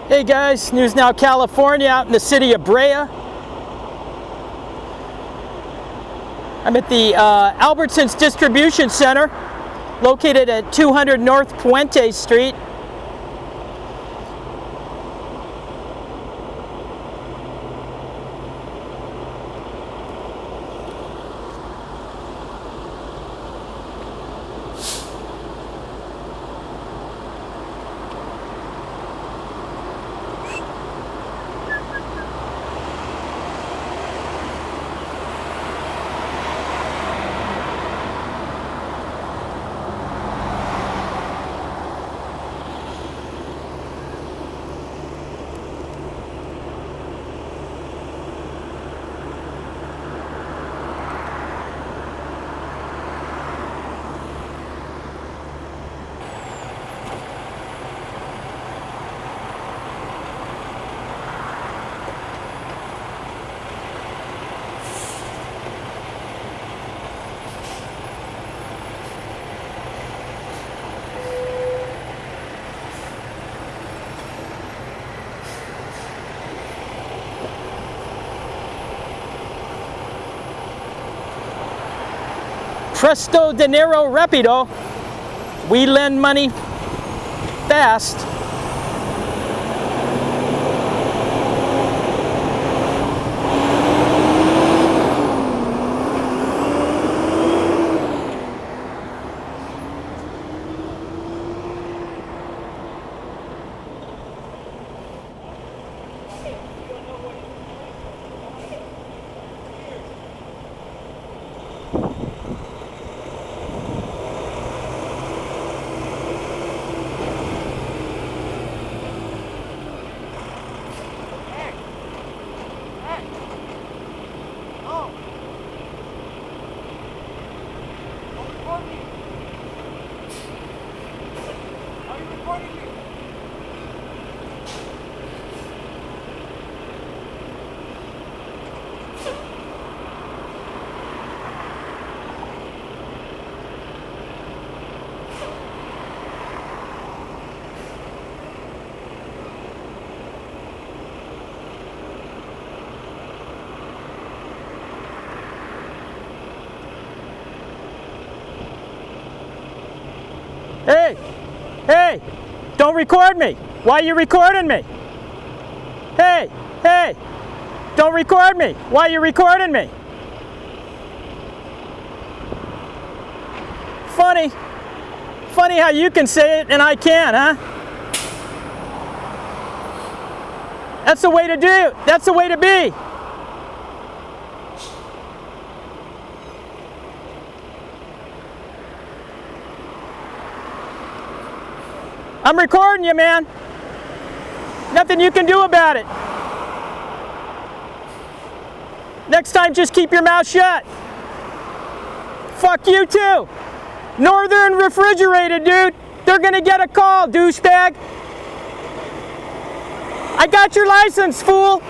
Hey guys, News Now California out in the city of Brea. I'm at the Albertsons Distribution Center located at 200 North Puente Street. Presto dinero rapido. We lend money fast. Hey, don't record me. Why are you recording me? Hey, don't record me. Why are you recording me? Funny how you can say it and I can't, huh? That's the way to do it. That's the way to be. I'm recording you, man. Nothing you can do about it. Next time, just keep your mouth shut. Fuck you too. Northern Refrigerated, dude. They're gonna get a call, douchebag. I got your license, fool.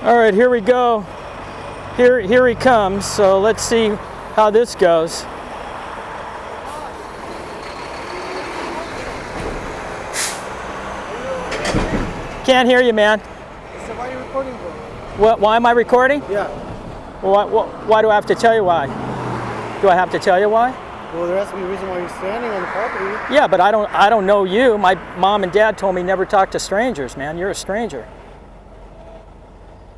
All right, here we go. Here he comes. So let's see how this goes. Can't hear you, man. So why are you recording for? Why am I recording? Yeah. Why do I have to tell you why? Do I have to tell you why? Well, there has to be a reason why you're standing on the property. Yeah, but I don't know you. My mom and dad told me never talk to strangers, man. You're a stranger.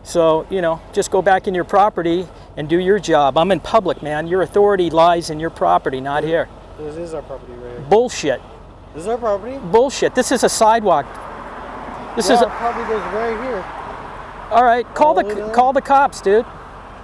So, you know, just go back in your property and do your job. I'm in public, man. Your authority lies in your property, not here. This is our property, right? Bullshit. This is our property? Bullshit. This is a sidewalk. Our property goes right here. All right, call the cops, dude.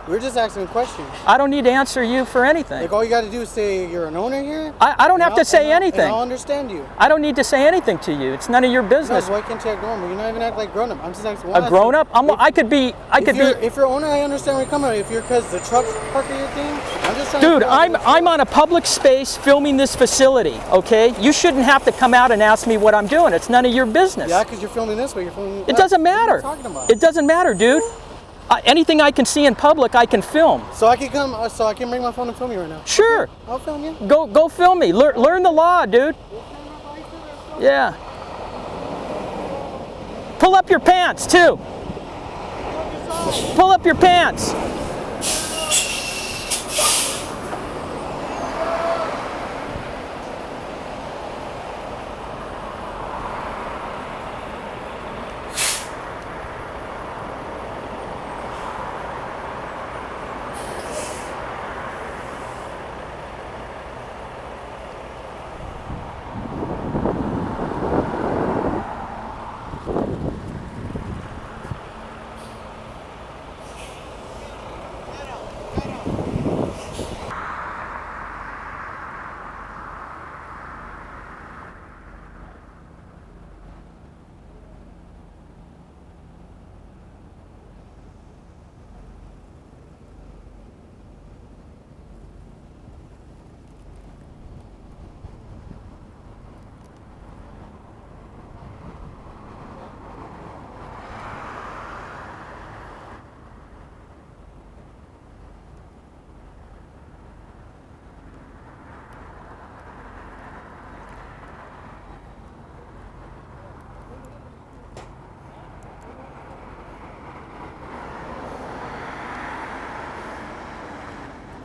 We're just asking questions. I don't need to answer you for anything. Like, all you got to do is say you're an owner here? I don't have to say anything. And I'll understand you. I don't need to say anything to you. It's none of your business. No, why can't you act normal? You're not even acting like grown-up. I'm just asking. A grown-up? I could be. If you're owner, I understand where you're coming from. If you're because the truck's parked at your thing, I'm just trying Dude, to... I'm on a public space filming this facility, okay? You shouldn't have to come out and ask me what I'm doing. It's none of your business. Yeah, because you're filming this way. You're filming... It doesn't matter. What are you talking about? It doesn't matter, dude. Anything I can see in public, I can film. So I can come. So I can bring my phone and film you right now. Sure. Okay, I'll film you. Go film me. Learn the law, dude. Yeah. Pull up your pants too. Pull up your pants.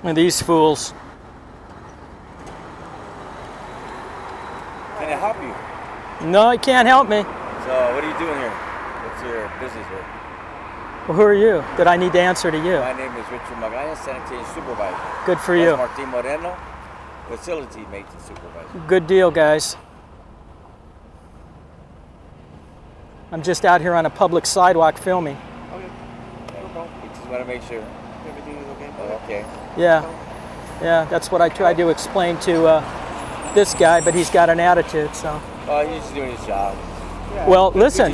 And these fools. Can I help you? No, you can't help me. So what are you doing here? What's your business here? Well, who are you that I need to answer to you? My name is Richard Magana, sanitation supervisor. Good for That's you. Martin Moreno, facility maintenance supervisor. Good deal, guys. I'm just out here on a public sidewalk filming. Okay. No problem. We just want to make sure everything is okay. Okay. Yeah, that's what I tried to explain to this guy, but he's got an attitude, so. He's just doing his job. Yeah. Well, listen,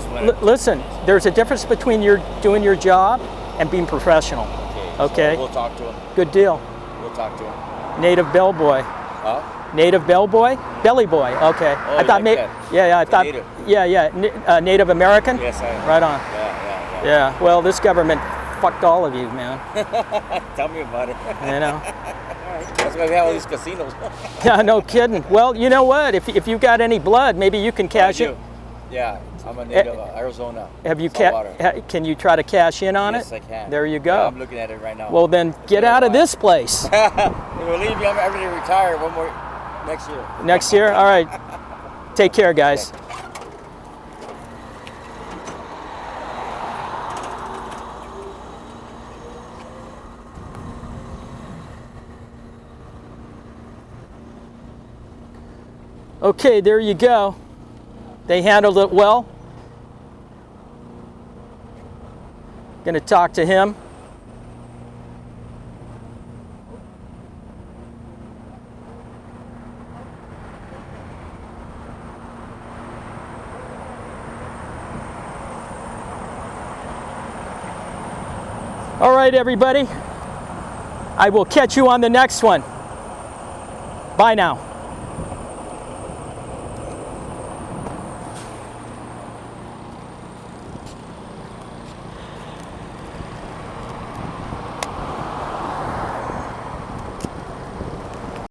there's a difference between doing your job and being professional. Okay? So we'll talk to him. Good deal. We'll talk to him. Native bellboy. Huh? Native bellboy? Belly boy, okay. Oh, I thought like that. I thought Native. Native American? Yes, I am. Right on. Yeah. Yeah, well, this government fucked all of you, man. Tell me about it. You know? That's why we have all these casinos. Yeah, no kidding. Well, you know what? If you got any blood, maybe you can cash it. Yeah, I'm a native of Arizona. Have you Saltwater. can you try to cash in on it? Yes, I can. There you go. Yeah, I'm looking at it right now. Well, then get out of this place. Believe me, I'm ready to retire one more next year. Next year? All right. Take care, guys. Okay, there you go. They handled it well. Gonna talk to him. All right, everybody. I will catch you on the next one. Bye now.